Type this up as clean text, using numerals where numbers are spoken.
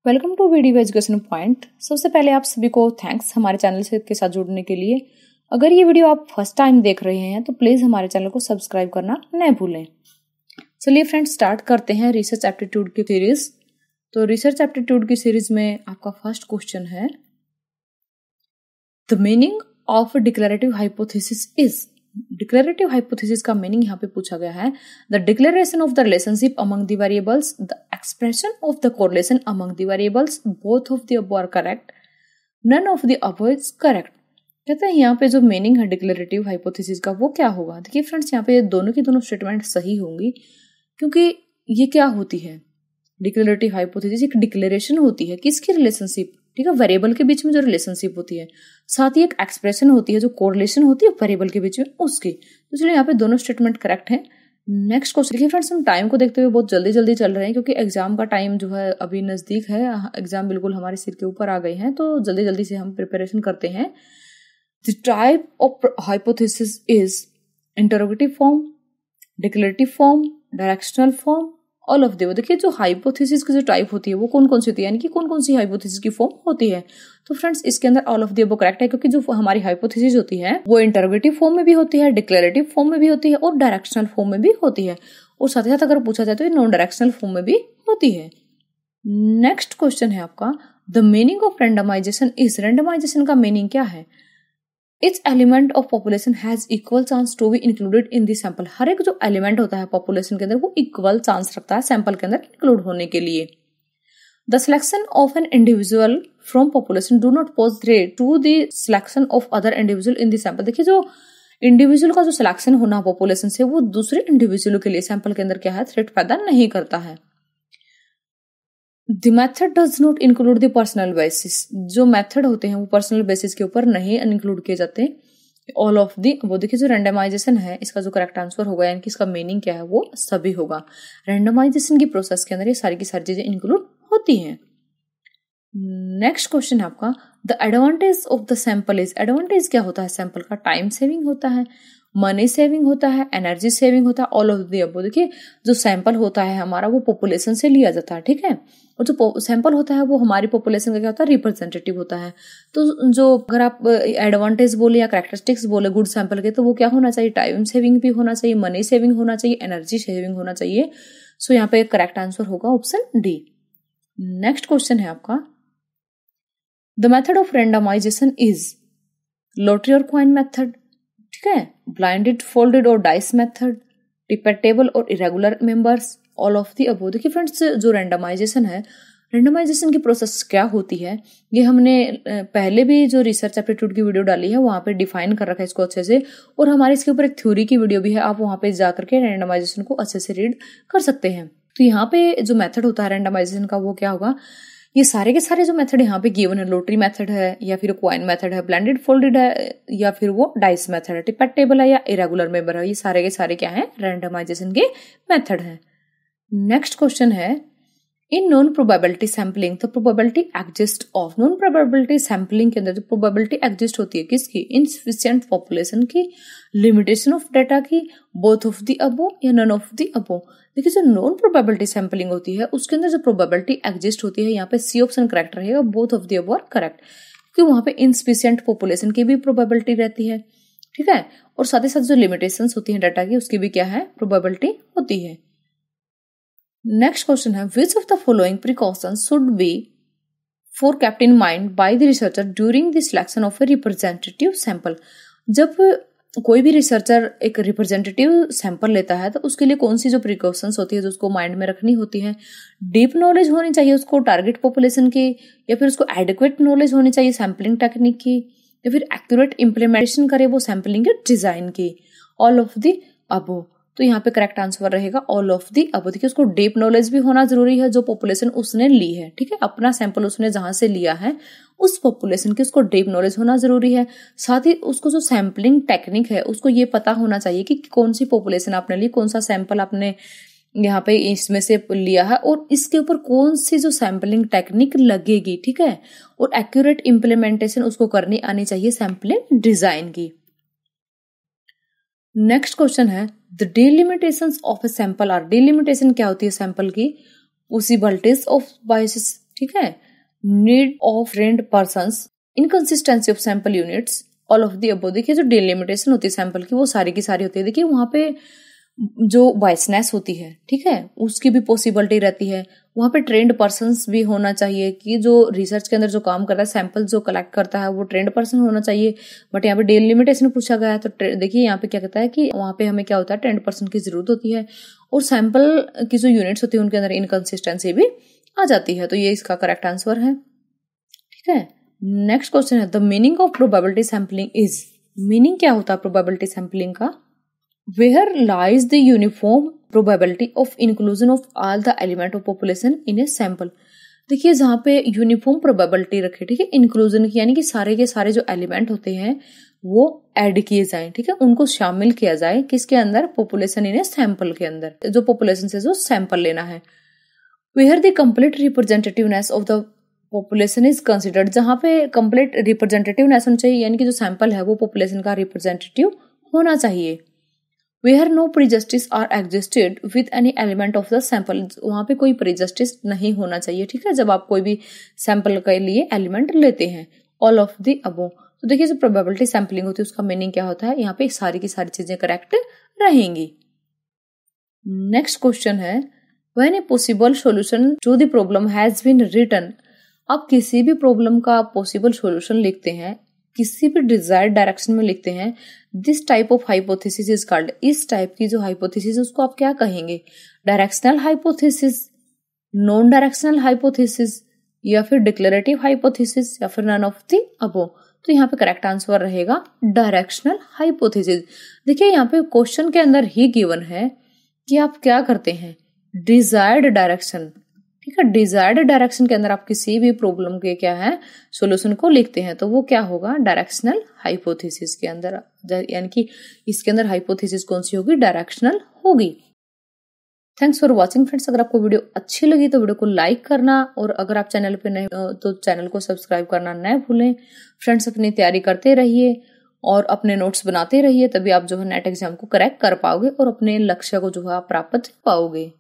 Welcome to video education point. सबसे पहले आप सभी को थैंक्स हमारे चैनल से के साथ जुड़ने के लिए। अगर ये वीडियो आप फर्स्ट टाइम देख रहे हैं तो प्लीज हमारे चैनल को सब्सक्राइब करना न भूलें। चलिए फ्रेंड्स, स्टार्ट करते हैं रिसर्च एप्टीट्यूड की सीरीज। तो रिसर्च एप्टीट्यूड की सीरीज में आपका फर्स्ट क्वेश्चन है, the meaning of declarative hypothesis is. Declarative hypothesis का मीनिंग यहाँ पे पूछा गया है, the declaration of the relationship among the variables, the expression of the correlation among the variables, both of the above are correct, none of the above is correct. कहते हैं यहाँ पे जो मीनिंग है डिक्लेरेटिव हाइपोथेसिस का वो क्या होगा। देखिए फ्रेंड्स, यहाँ पे दोनों की दोनों स्टेटमेंट सही होंगी, क्योंकि ये क्या होती है, डिक्लेरेटिव हाइपोथेसिस एक डिक्लेरेशन होती है किसकी, रिलेशनशिप, ठीक है, वेरिएबल के बीच में जो रिलेशनशिप होती है, साथ ही एक एक्सप्रेशन होती है जो कोरिलेशन होती है वेरिएबल के बीच में उसकी। तो चलिए यहाँ पे दोनों स्टेटमेंट करेक्ट है। Next question. देखिए फ्रेंड्स, हम टाइम को देखते हुए बहुत जल्दी जल्दी चल रहे हैं, क्योंकि एग्जाम का टाइम जो है अभी नजदीक है, एग्जाम बिल्कुल हमारे सिर के ऊपर आ गए हैं, तो जल्दी जल्दी से हम प्रिपरेशन करते हैं। The type of hypothesis is interrogative form, declarative form, directional form, all of the. देखिए जो हाइपोथेसिस की जो टाइप होती है वो कौन कौन सी होती है, यानी कि कौन कौन सी हाइपोथेसिस की फॉर्म होती है। तो फ्रेंड्स, इसके अंदर all of the above correct है, क्योंकि जो हमारी हाइपोथेसिस होती है वो इंटरोगेटिव फॉर्म में भी होती है, डिक्लेरेटिव फॉर्म में भी होती है और डायरेक्शनल फॉर्म में भी होती है, और साथ ही साथ अगर पूछा जाए तो ये नॉन डायरेक्शनल फॉर्म में भी होती है। नेक्स्ट क्वेश्चन है आपका, the meaning of randomization is. Randomization का मीनिंग क्या है, Each element of population has equal chance to be included in the sample। हर एक जो एलिमेंट होता है पॉपुलेशन के अंदर वो इक्वल चांस रखता है सैंपल के अंदर इंक्लूड होने के लिए। The selection of an individual from population do not pose threat to the selection of other individual in the sample। देखिए जो इंडिविजुअल का जो सिलेक्शन होना पॉपुलेशन से वो दूसरे इंडिविजुअल के लिए सैंपल के अंदर क्या है, थ्रेट पैदा नहीं करता है। The method does not include the personal basis। जो मेथड होते हैं वो पर्सनल बेसिस के ऊपर नहीं इंक्लूड किए जाते। ऑल ऑफ दी। वो देखिए जो रेंडमाइजेशन है इसका जो करेक्ट आंसर होगा, यानी कि इसका मीनिंग क्या है वो सभी होगा। रेंडमाइजेशन की प्रोसेस के अंदर ये सारी की सारी चीजें इंक्लूड होती हैं। नेक्स्ट क्वेश्चन है आपका, the advantage of the sample is. Advantage क्या होता है सैंपल का, टाइम सेविंग होता है, मनी सेविंग होता है, एनर्जी सेविंग होता है, ऑल ऑफ दी अबव। देखिए जो सैंपल होता है हमारा वो पॉपुलेशन से लिया जाता है, ठीक है, और जो सैंपल होता है वो हमारी पॉपुलेशन का क्या होता है, रिप्रेजेंटेटिव होता है। तो जो अगर आप एडवांटेज बोले या कैरेक्टरिस्टिक्स बोले गुड सैंपल के, तो वो क्या होना चाहिए, टाइम सेविंग भी होना चाहिए, मनी सेविंग होना चाहिए, एनर्जी सेविंग होना चाहिए। सो यहाँ पे करेक्ट आंसर होगा ऑप्शन डी। नेक्स्ट क्वेश्चन है आपका, the method of randomization is lottery और कॉइन मेथड, ठीक है, ब्लाइंडेड, फोल्डेड और डाइस मेथड, रिपीटेबल और irregular members, all of the above. देखिए फ्रेंड्स, जो रेंडमाइजेशन है, रेंडमाइजेशन की प्रोसेस क्या होती है ये हमने पहले भी जो रिसर्च एप्टीट्यूड की वीडियो डाली है वहां पे डिफाइन कर रखा है इसको अच्छे से, और हमारे इसके ऊपर एक थ्योरी की वीडियो भी है, आप वहां पे जाकर के रेंडमाइजेशन को अच्छे से रीड कर सकते हैं। तो यहाँ पे जो मेथड होता है रेंडमाइजेशन का वो क्या होगा, ये सारे के सारे जो मेथड यहाँ पे गिवन है, लोटरी मेथड है या फिर क्वाइन मेथड है, ब्लेंडेड फोल्डेड है या फिर वो डाइस मेथड है, टिपेट टेबल है या इरेगुलर मेंबर है, ये सारे के सारे क्या है, रेंडमाइजेशन के मेथड है। नेक्स्ट क्वेश्चन है, in non probability sampling the probability exist of. Non probability sampling के अंदर जो प्रोबेबिलिटी एग्जिस्ट होती है किसकी, इनसफिशिएंट पॉपुलेशन की, लिमिटेशन ऑफ डेटा की, बोथ ऑफ द अबव या नन ऑफ द अबव। देखिए जो नॉन प्रोबेबिलिटी सैम्पलिंग होती है उसके अंदर जो प्रोबेबिलिटी एग्जिस्ट होती है, यहाँ पे सी ऑप्शन करेक्ट रहेगा, both of the above are correct, क्योंकि वहां पे इनसफिशिएंट पॉपुलेशन की भी प्रोबेबिलिटी रहती है, ठीक है, और साथ ही साथ जो लिमिटेशंस होती है डाटा की उसकी भी क्या है, प्रोबेबिलिटी होती है। नेक्स्ट क्वेश्चन है, which of the following precautions should be for kept in mind by the researcher during the selection of a representative sample. जब कोई भी रिसर्चर एक रिप्रेजेंटेटिव सैंपल लेता है तो उसके लिए कौन सी जो प्रिकॉशंस होती है जो उसको माइंड में रखनी होती है, डीप नॉलेज होनी चाहिए उसको टारगेट पॉपुलेशन की, या फिर उसको एडिक्वेट नॉलेज होनी चाहिए सैम्पलिंग टेक्निक की, या फिर एक्यूरेट इम्प्लीमेंटेशन करे वो सैम्पलिंग के डिजाइन की, ऑल ऑफ द अबव। तो यहाँ पे करेक्ट आंसर रहेगा ऑल ऑफ दी अबव। देखिए उसको डीप नॉलेज भी होना जरूरी है, जो पॉपुलेशन उसने ली है, ठीक है, अपना सैंपल उसने जहां से लिया है उस पॉपुलेशन की उसको डीप नॉलेज होना जरूरी है। साथ ही उसको जो सैंपलिंग टेक्निक है उसको ये पता होना चाहिए कि कौन सी पॉपुलेशन आपने ली, कौन सा सैंपल आपने यहाँ पे इसमें से लिया है और इसके ऊपर कौन सी जो सैंपलिंग टेक्निक लगेगी, ठीक है, और एक्यूरेट इम्प्लीमेंटेशन उसको करनी आनी चाहिए सैंपलिंग डिजाइन की। नेक्स्ट क्वेश्चन है, the delimitations of a sample are. Delimitation क्या होती है सैंपल की, पॉसिबिलिटीज ऑफ बायसेस ठीक है, need of trained persons, inconsistency of sample units, all of the above. देखिए जो डिलिमिटेशन होती है सैंपल की वो सारी की सारी होती है। देखिए वहां पे जो बायसनेस होती है, ठीक है, उसकी भी पॉसिबिलिटी रहती है। वहां पे ट्रेंड पर्सन्स भी होना चाहिए कि जो रिसर्च के अंदर जो काम करता है, सैंपल जो कलेक्ट करता है वो ट्रेंड पर्सन होना चाहिए। बट यहाँ पे डिलिमिटेशन पूछा गया है तो देखिए यहाँ पे क्या कहता है कि वहां पे हमें क्या होता है, ट्रेंड पर्सन की जरूरत होती है और सैंपल की जो यूनिट्स होती है उनके अंदर इनकंसिस्टेंसी भी आ जाती है। तो ये इसका करेक्ट आंसर है। ठीक है, नेक्स्ट क्वेश्चन है the meaning of probability sampling is. Meaning क्या होता है प्रोबेबिलिटी सैम्पलिंग का? Where lies the uniform probability of inclusion of all the element of population in a sample। देखिए जहाँ पे यूनिफॉर्म प्रोबेबिलिटी रखे, ठीक है, इंक्लूजन की, यानी कि सारे के सारे जो एलिमेंट होते हैं वो ऐड किए जाएं, ठीक है, उनको शामिल किया जाए किसके अंदर, पॉपुलेशन इन ए सैंपल के अंदर, जो पॉपुलेशन से जो सैंपल लेना है। Where the complete representativeness of the population is considered, जहाँ पे complete representativeness होनी चाहिए, यानी कि जो सैंपल है वो पॉपुलेशन का रिप्रेजेंटेटिव होना चाहिए। Where no prejudice are existed with any element of the sample, वहां पे कोई prejudice नहीं होना चाहिए, ठीक है, जब आप कोई भी सैंपल के लिए एलिमेंट लेते हैं। All of the above. तो देखिए जो प्रोबेबिलिटी सैम्पलिंग होती है उसका मीनिंग क्या होता है, यहाँ पे सारी की सारी चीजें करेक्ट रहेंगी। नेक्स्ट क्वेश्चन है when a possible solution to the problem has been written. आप किसी भी प्रॉब्लम का पॉसिबल सॉल्यूशन लिखते हैं, किसी भी डिजायर्ड डायरेक्शन में लिखते हैं, this type of hypothesis is called. इस टाइप की जो हाइपोथेसिस है उसको आप क्या कहेंगे, directional hypothesis, non directional hypothesis, या फिर डिक्लेरेटिव हाइपोथेसिस, या फिर नन ऑफ द अबव। तो यहाँ पे करेक्ट आंसर रहेगा डायरेक्शनल हाइपोथेसिस। देखिए यहाँ पे क्वेश्चन के अंदर ही गिवन है कि आप क्या करते हैं, डिजायर्ड डायरेक्शन, ठीक है, डिजायर्ड डायरेक्शन के अंदर आप किसी भी प्रॉब्लम के क्या है सॉल्यूशन को लिखते हैं तो वो क्या होगा, डायरेक्शनल हाइपोथेसिस के अंदर, यानी कि इसके अंदर हाइपोथेसिस कौन सी होगी, डायरेक्शनल होगी। Thanks for watching friends. अगर आपको वीडियो अच्छी लगी तो वीडियो को लाइक करना, और अगर आप चैनल पे नए तो चैनल को सब्सक्राइब करना न भूलें। फ्रेंड्स अपनी तैयारी करते रहिए और अपने नोट्स बनाते रहिए, तभी आप जो है नेट एग्जाम को क्रैक कर पाओगे और अपने लक्ष्य को जो है आप प्राप्त पाओगे।